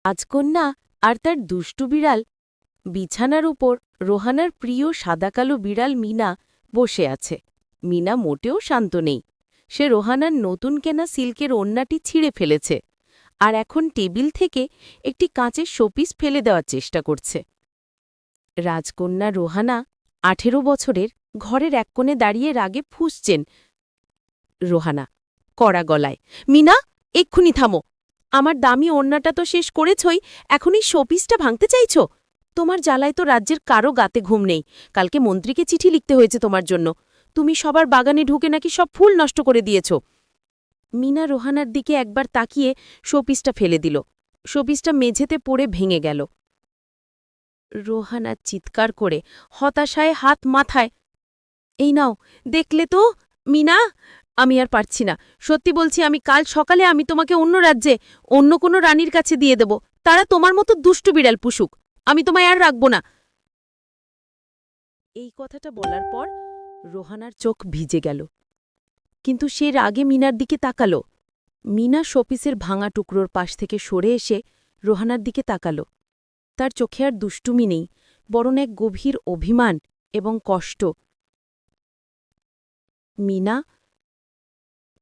রাজকন্যা আর তার দুষ্টু বিড়াল বিছানার উপর রোহানার প্রিয় সাদাকালো বিড়াল মিনা বসে আছে। মিনা মোটেও শান্ত নেই। সে রোহানার নতুন কেনা সিল্কের ওড়নাটি ছিঁড়ে ফেলেছে আর এখন টেবিল থেকে একটি কাঁচের শোপিস ফেলে দেওয়ার চেষ্টা করছে। রাজকন্যা রোহানা 18 বছরের ঘরের এক কোণে দাঁড়িয়ে রাগে ফুঁসছেন। রোহানা কড়া গলায়, মিনা, এক্ষুনি থামো। আমার দামি ওড়নাটা তো শেষ করেছই, এখন এই শোপিসটা ভাঙতে চাইছ? তোমার জ্বালায় তো রাজ্যের কারো গাতে ঘুম নেই। কালকে মন্ত্রীকে চিঠি লিখতে হয়েছে তোমার জন্য। তুমি সবার বাগানে ঢুকে নাকি সব ফুল নষ্ট করে দিয়েছ। মিনা রোহানার দিকে একবার তাকিয়ে শোপিসটা ফেলে দিল। শোপিসটা মেঝেতে পড়ে ভেঙে গেল। রোহানা চিৎকার করে হতাশায় হাত মাথায়, এই নাও, দেখলে তো মিনা, আমি আর পারছি না। সত্যি বলছি, আমি কাল সকালে আমি তোমাকে অন্য রাজ্যে অন্য কোনো রানীর কাছে দিয়ে দেব। তারা তোমার মতো দুষ্টু বিড়াল পুষুক। আমি তোমায় আর রাখব না। এই কথাটা বলার পর রোহানার চোখ ভিজে গেল, কিন্তু সে রাগে মিনার দিকে তাকাল। মিনা শোপিসের ভাঙা টুকরোর পাশ থেকে সরে এসে রোহানার দিকে তাকাল। তার চোখে আর দুষ্টুমি নেই, বরং এক গভীর অভিমান এবং কষ্ট। মিনা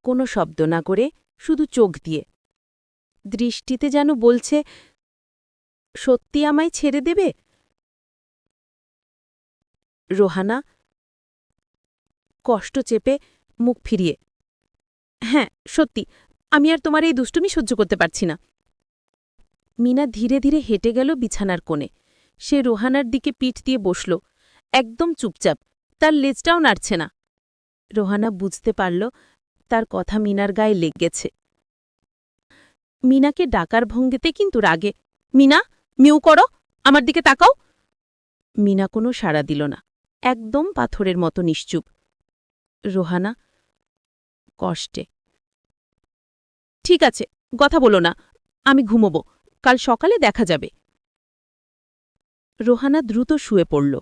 কোনো শব্দ না করে শুধু চোখ দিয়ে, দৃষ্টিতে যেন বলছে, সত্যি আমায় ছেড়ে দেবে? রোহানা কষ্ট চেপে মুখ ফিরিয়ে, হ্যাঁ সত্যি, আমি আর তোমার এই দুষ্টুমি সহ্য করতে পারছি না। মিনা ধীরে ধীরে হেঁটে গেল বিছানার কোণে। সে রোহানার দিকে পিঠ দিয়ে বসল, একদম চুপচাপ, তার লেজটাও নাড়ছে না। রোহানা বুঝতে পারল তার কথা মিনার গায়ে লেগেছে। মিনাকে ডাকার ভঙ্গিতে কিন্তু রাগে, মিনা, মিউ করো, আমার দিকে তাকাও। মিনা কোনো সাড়া দিল না, একদম পাথরের মতো নিশ্চুপ। রোহানা কষ্টে, ঠিক আছে, কথা বলো না, আমি ঘুমোব, কাল সকালে দেখা যাবে। রোহানা দ্রুত শুয়ে পড়ল।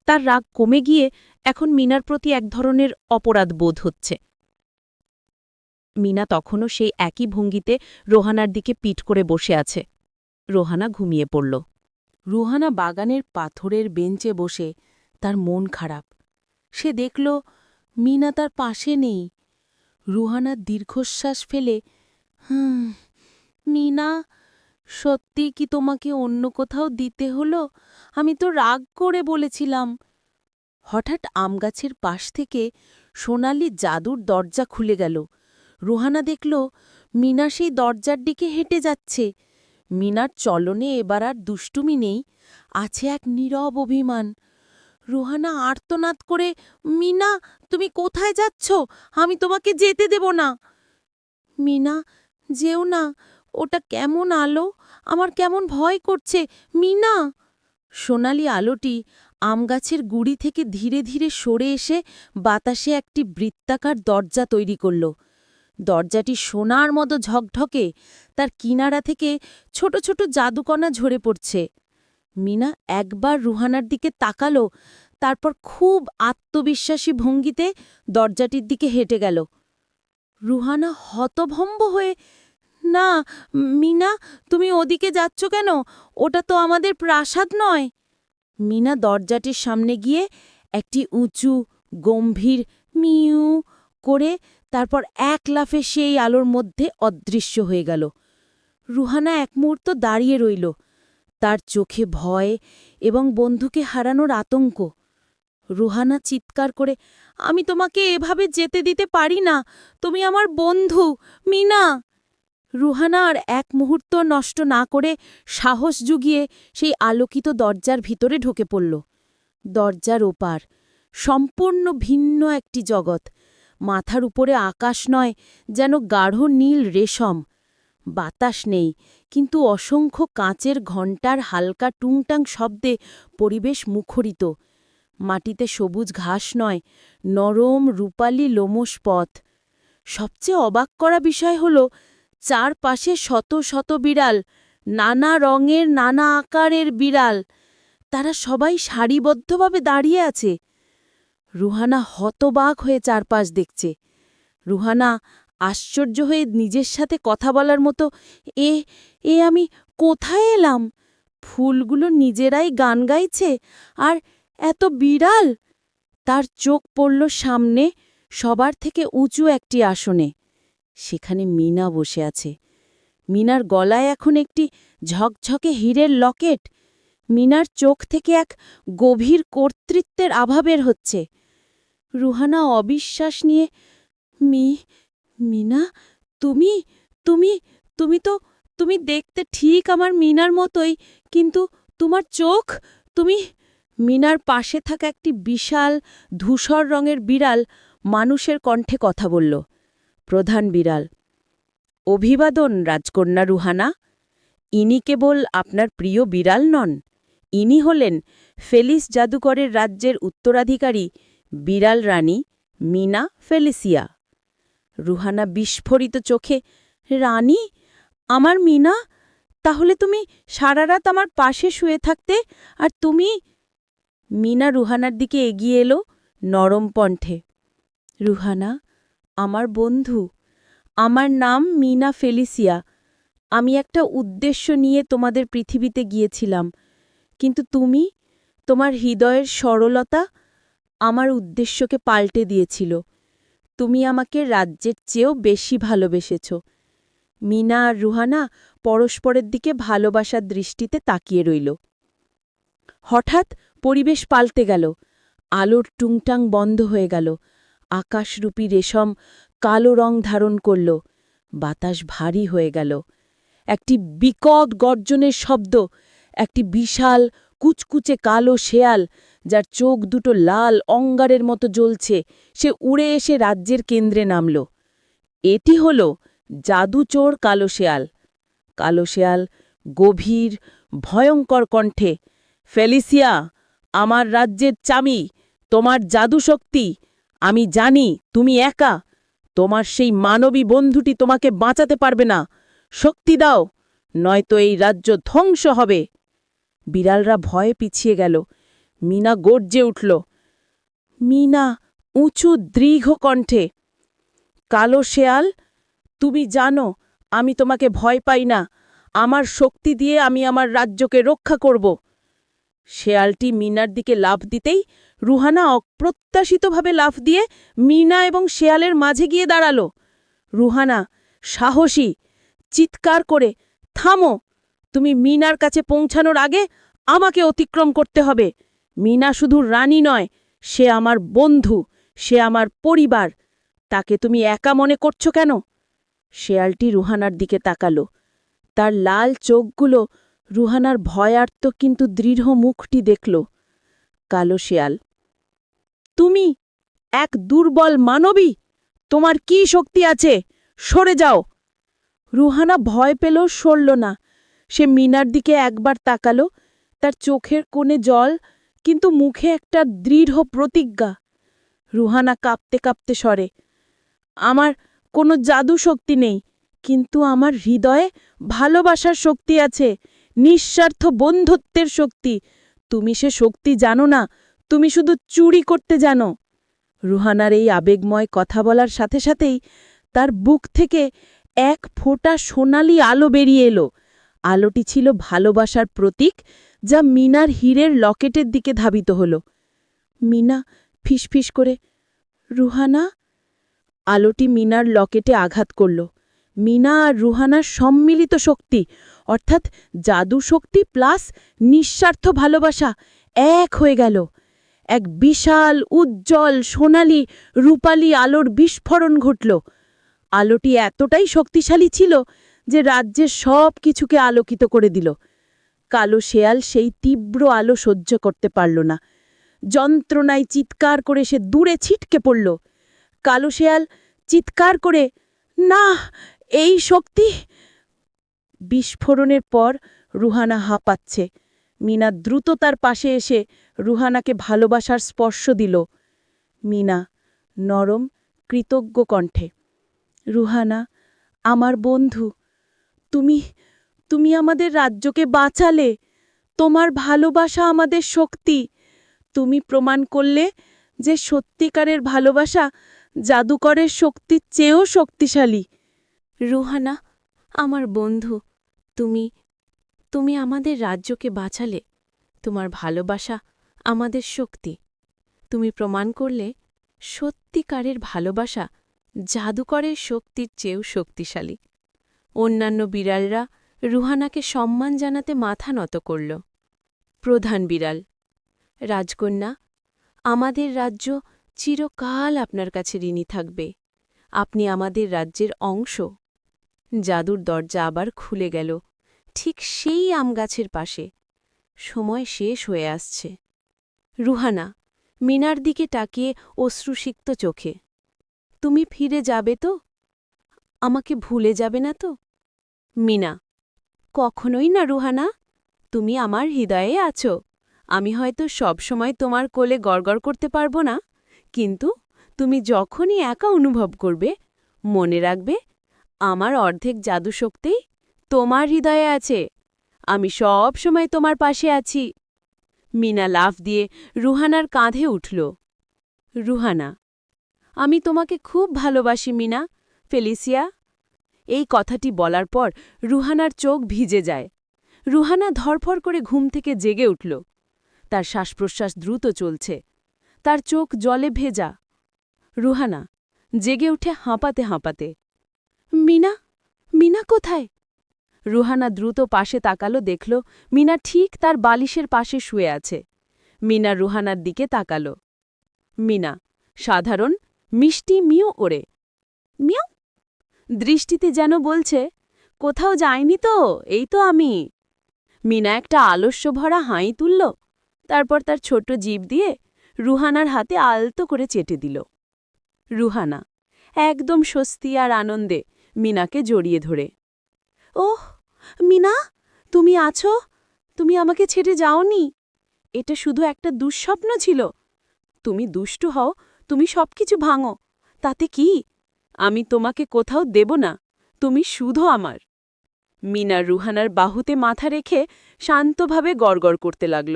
তার রাগ কমে গিয়ে এখন মিনার প্রতি এক ধরনের অপরাধ বোধ হচ্ছে। মিনা তখনও সেই একই ভঙ্গিতে রোহানার দিকে পিঠ করে বসে আছে। রোহানা ঘুমিয়ে পড়ল। রোহানা বাগানের পাথরের বেঞ্চে বসে তার মন খারাপ। সে দেখল মিনা তার পাশে নেই। রোহানা দীর্ঘশ্বাস ফেলে, মিনা, সত্যি কি তোমাকে অন্য কোথাও দিতে হলো? আমি তো রাগ করে বলেছিলাম। হঠাৎ আমগাছের পাশ থেকে সোনালি জাদুর দরজা খুলে গেল। রোহানা দেখল মিনা সেই দরজার দিকে হেঁটে যাচ্ছে। মিনার চলনে এবার আর দুষ্টুমি নেই, আছে এক নীরব অভিমান। রোহানা আর্তনাদ করে, মিনা, তুমি কোথায় যাচ্ছ? আমি তোমাকে যেতে দেব না। মিনা, যেও না, ওটা কেমন আলো, আমার কেমন ভয় করছে, মিনা। সোনালি আলোটি আমগাছের গুড়ি থেকে ধীরে ধীরে সরে এসে বাতাসে একটি বৃত্তাকার দরজা তৈরি করল। দরজাটি সোনার মতো ঝকঢকে, তার কিনারা থেকে ছোট ছোট জাদুকণা ঝরে পড়ছে। মিনা একবার রুহানার দিকে তাকাল, তারপর খুব আত্মবিশ্বাসী ভঙ্গিতে দরজাটির দিকে হেঁটে গেল। রুহানা হতভম্ব হয়ে, না মিনা, তুমি ওদিকে যাচ্ছ কেন? ওটা তো আমাদের প্রাসাদ নয়। মিনা দরজাটির সামনে গিয়ে একটি উঁচু গম্ভীর মিউ করে তারপর এক লাফে সেই আলোর মধ্যে অদৃশ্য হয়ে গেল। রুহানা এক মুহূর্ত দাঁড়িয়ে রইল, তার চোখে ভয় এবং বন্ধুকে হারানোর আতঙ্ক। রুহানা চিৎকার করে, আমি তোমাকে এভাবে যেতে দিতে পারি না, তুমি আমার বন্ধু, মিনা। রুহানা আর এক মুহূর্ত নষ্ট না করে সাহস জুগিয়ে সেই আলোকিত দরজার ভিতরে ঢুকে পড়ল। দরজার ওপার সম্পূর্ণ ভিন্ন একটি জগৎ। মাথার উপরে আকাশ নয়, যেন গাঢ় নীল রেশম। বাতাস নেই, কিন্তু অসংখ্য কাঁচের ঘণ্টার হালকা টুংটাং শব্দে পরিবেশ মুখরিত। মাটিতে সবুজ ঘাস নয়, নরম রূপালি লোমশ পথ। সবচেয়ে অবাক করা বিষয় হল চারপাশে শত শত বিড়াল, নানা রঙের নানা আকারের বিড়াল। তারা সবাই সারিবদ্ধভাবে দাঁড়িয়ে আছে। রুহানা হতবাক হয়ে চারপাশ দেখছে। রুহানা আশ্চর্য হয়ে নিজের সাথে কথা বলার মতো, এ এ আমি কোথায় এলাম? ফুলগুলো নিজেরাই গান গাইছে, আর এত বিড়াল! তার চোখ পড়ল সামনে, সবার থেকে উঁচু একটি আসনে। সেখানে মীনা বসে আছে। মীনার গলায় এখন একটি ঝকঝকে হীরের লকেট। মীনার চোখ থেকে এক গভীর কর্তৃত্বের আভা বের হচ্ছে। রুহানা অবিশ্বাস নিয়ে, মীনা, তুমি তুমি তুমি তো তুমি দেখতে ঠিক আমার মীনার মতোই, কিন্তু তোমার চোখ, তুমি... মীনার পাশে থাকা একটি বিশাল ধূসর রঙের বিড়াল মানুষের কণ্ঠে কথা বলল। প্রধান বিড়াল: অভিবাদন রাজকন্যা রুহানা। ইনি কেবল আপনার প্রিয় বিড়াল নন, ইনি হলেন ফেলিস জাদুকরের রাজ্যের উত্তরাধিকারী বিড়াল রানী মীনা ফেলিসিয়া। রুহানা বিস্ফোরিত চোখে, রানী? আমার মীনা? তাহলে তুমি সারা রাত আমার পাশে শুয়ে থাকতে, আর তুমি... মীনা রুহানার দিকে এগিয়ে এলো নরম কণ্ঠে। রুহানা, আমার বন্ধু, আমার নাম মীনা ফেলিসিয়া। আমি একটা উদ্দেশ্য নিয়ে তোমাদের পৃথিবীতে গিয়েছিলাম, কিন্তু তুমি, তোমার হৃদয়ের সরলতা আমার উদ্দেশ্যকে পাল্টে দিয়েছিল। তুমি আমাকে রাজ্যের চেয়েও বেশি ভালোবেসেছ। মীনা আর রুহানা পরস্পরের দিকে ভালোবাসার দৃষ্টিতে তাকিয়ে রইল। হঠাৎ পরিবেশ পাল্টে গেল। আলোর টুংটাং বন্ধ হয়ে গেল। আকাশরূপী রেশম কালো রং ধারণ করল। বাতাস ভারী হয়ে গেল। একটি বিকট গর্জনের শব্দ, একটি বিশাল কুচকুচে কালো শেয়াল, যার চোখ দুটো লাল অঙ্গারের মতো জ্বলছে, সে উড়ে এসে রাজ্যের কেন্দ্রে নামল। এটি হল জাদুচোর কালো শেয়াল। কালো শেয়াল গভীর ভয়ঙ্কর কণ্ঠে, ফেলিসিয়া, আমার রাজ্যের চাবি, তোমার জাদুশক্তি। আমি জানি তুমি একা। তোমার সেই মানবী বন্ধুটি তোমাকে বাঁচাতে পারবে না। শক্তি দাও, নয়তো এই রাজ্য ধ্বংস হবে। বিড়ালরা ভয়ে পিছিয়ে গেল। মীনা গর্জে উঠল। মীনা উঁচু দৃঢ় কণ্ঠে, কালো শেয়াল, তুমি জানো আমি তোমাকে ভয় পাই না। আমার শক্তি দিয়ে আমি আমার রাজ্যকে রক্ষা করব। শেয়ালটি মীনার দিকে লাফ দিতেই রুহানা অপ্রত্যাশিতভাবে লাফ দিয়ে মীনা এবং শেয়ালের মাঝে গিয়ে দাঁড়াল। রুহানা সাহসী চিৎকার করে, থামো! তুমি মীনার কাছে পৌঁছানোর আগে আমাকে অতিক্রম করতে হবে। মীনা শুধু রানী নয়, সে আমার বন্ধু, সে আমার পরিবার। তাকে তুমি একা মনে করছো কেন? শেয়ালটি রুহানার দিকে তাকালো। তার লাল চোখগুলো রুহানার ভয়ার্ত কিন্তু দৃঢ় মুখটি দেখল। কালো শেয়াল: তুমি এক দুর্বল মানবী। তোমার কি শক্তি আছে? সরে যাও! রুহানা ভয় পেল, সরল না। সে মীনার দিকে একবার তাকালো, তার চোখের কোণে জল, কিন্তু মুখে একটা দৃঢ় প্রতিজ্ঞা। রুহানা কাঁপতে কাঁপতে সরে, আমার কোনো জাদু শক্তি নেই, কিন্তু আমার হৃদয়ে ভালোবাসার শক্তি আছে, নিঃস্বার্থ বন্ধুত্বের শক্তি। তুমি সে শক্তি জানো না, তুমি শুধু চুরি করতে জানো। রুহানার এই আবেগময় কথা বলার সাথে সাথেই তার বুক থেকে এক ফোঁটা সোনালি আলো বেরিয়ে এলো। আলোটি ছিল ভালোবাসার প্রতীক, যা মীনার হীরের লকেটের দিকে ধাবিত হল। মীনা ফিসফিস করে, রুহানা। আলোটি মীনার লকেটে আঘাত করল। মীনা আর রুহানার সম্মিলিত শক্তি, অর্থাৎ জাদু শক্তি প্লাস নিঃস্বার্থ ভালোবাসা, এক হয়ে গেল। এক বিশাল উজ্জ্বল সোনালি রূপালী আলোর বিস্ফোরণ ঘটল। আলোটি এতটাই শক্তিশালী ছিল যে রাজ্যের সব কিছুকে আলোকিত করে দিল। কালো শেয়াল সেই তীব্র আলো সহ্য করতে পারল না। যন্ত্রণায় চিৎকার করে সে দূরে ছিটকে পড়ল। কালো শেয়াল চিৎকার করে, না, এই শক্তি! বিস্ফোরণের পর রুহানা হাঁপাচ্ছে। মীনা দ্রুত তার পাশে এসে রুহানাকে ভালোবাসার স্পর্শ দিল। মীনা নরম কৃতজ্ঞ কণ্ঠে, রুহানা, আমার বন্ধু, তুমি তুমি আমাদের রাজ্যকে বাঁচালে। তোমার ভালোবাসা আমাদের শক্তি। তুমি প্রমাণ করলে যে সত্যিকারের ভালোবাসা জাদুকরের শক্তির চেয়েও শক্তিশালী। রুহানা, আমার বন্ধু, তুমি তুমি আমাদের রাজ্যকে বাঁচালে, তোমার ভালোবাসা আমাদের শক্তি। তুমি প্রমাণ করলে সত্যিকারের ভালোবাসা জাদুকরের শক্তির চেয়েও শক্তিশালী। অন্যান্য বিড়ালরা রুহানাকে সম্মান জানাতে মাথা নত করল। প্রধান বিড়াল, রাজকন্যা, আমাদের রাজ্য চিরকাল আপনার কাছে ঋণী থাকবে। আপনি আমাদের রাজ্যের অংশ। জাদুর দরজা আবার খুলে গেল, ঠিক সেই আমগাছের পাশে। সময় শেষ হয়ে আসছে। রুহানা মিনার দিকে তাকিয়ে অশ্রুসিক্ত চোখে, তুমি ফিরে যাবে তো? আমাকে ভুলে যাবে না তো? মিনা, কখনোই না রুহানা, তুমি আমার হৃদয়ে আছো। আমি হয়তো সবসময় তোমার কোলে গড়গড় করতে পারবো না, কিন্তু তুমি যখনই একা অনুভব করবে, মনে রাখবে আমার অর্ধেক জাদুশক্তি তোমার হৃদয়ে আছে। আমি সব সময় তোমার পাশে আছি। মিনা লাফ দিয়ে রুহানার কাঁধে উঠল। রুহানা, আমি তোমাকে খুব ভালোবাসি মিনা। ফেলিসিয়া। এই কথাটি বলার পর রুহানার চোখ ভিজে যায়। রুহানা ধরফর করে ঘুম থেকে জেগে উঠল। তার শ্বাসপ্রশ্বাস দ্রুত চলছে, তার চোখ জলে ভেজা। রুহানা জেগে উঠে হাঁপাতে হাঁপাতে, মিনা, মিনা কোথায়? রুহানা দ্রুত পাশে তাকালো, দেখল মিনা ঠিক তার বালিশের পাশে শুয়ে আছে। মিনা রুহানার দিকে তাকাল। মিনা সাধারণ মিষ্টি মিউ ওড়ে। মিউ দৃষ্টিতে যেন বলছে, কোথাও যায়নি তো, এই তো আমি। মিনা একটা আলস্য ভরা হাই তুলল, তারপর তার ছোট জিভ দিয়ে রুহানার হাতে আলতো করে চেটে দিল। রুহানা একদম স্বস্তি আর আনন্দে মিনাকে জড়িয়ে ধরে, ওহ মিনা, তুমি আছো? তুমি আমাকে ছেড়ে যাওনি। এটা শুধু একটা দুঃস্বপ্ন ছিল। তুমি দুষ্টু হও, তুমি সবকিছু ভাঙো, তাতে কি? আমি তোমাকে কোথাও দেব না, তুমি শুধু আমার। মিনা রুহানার বাহুতে মাথা রেখে শান্তভাবে গড়গড় করতে লাগল,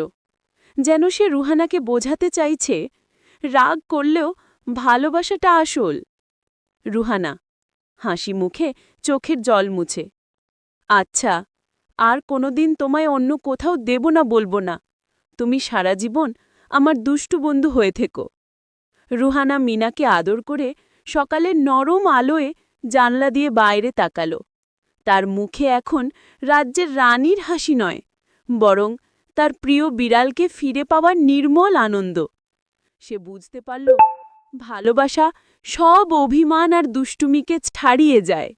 যেন সে রুহানাকে বোঝাতে চাইছে রাগ করলেও ভালোবাসাটা আসল। রুহানা হাসি মুখে চোখের জল মুছে, আচ্ছা, আর কোনোদিন তোমায় অন্য কোথাও দেব না, বলবো না। তুমি সারা জীবন আমার দুষ্টু বন্ধু হয়ে থেকো। রুহানা মিনাকে আদর করে সকালের নরম আলোয় জানলা দিয়ে বাইরে তাকাল। তার মুখে এখন রাজ্যের রানীর হাসি নয়, বরং তার প্রিয় বিড়ালকে ফিরে পাওয়ার নির্মল আনন্দ। সে বুঝতে পারল, ভালোবাসা সব অভিমান আর দুষ্টুমিকে ছাড়িয়ে যায়।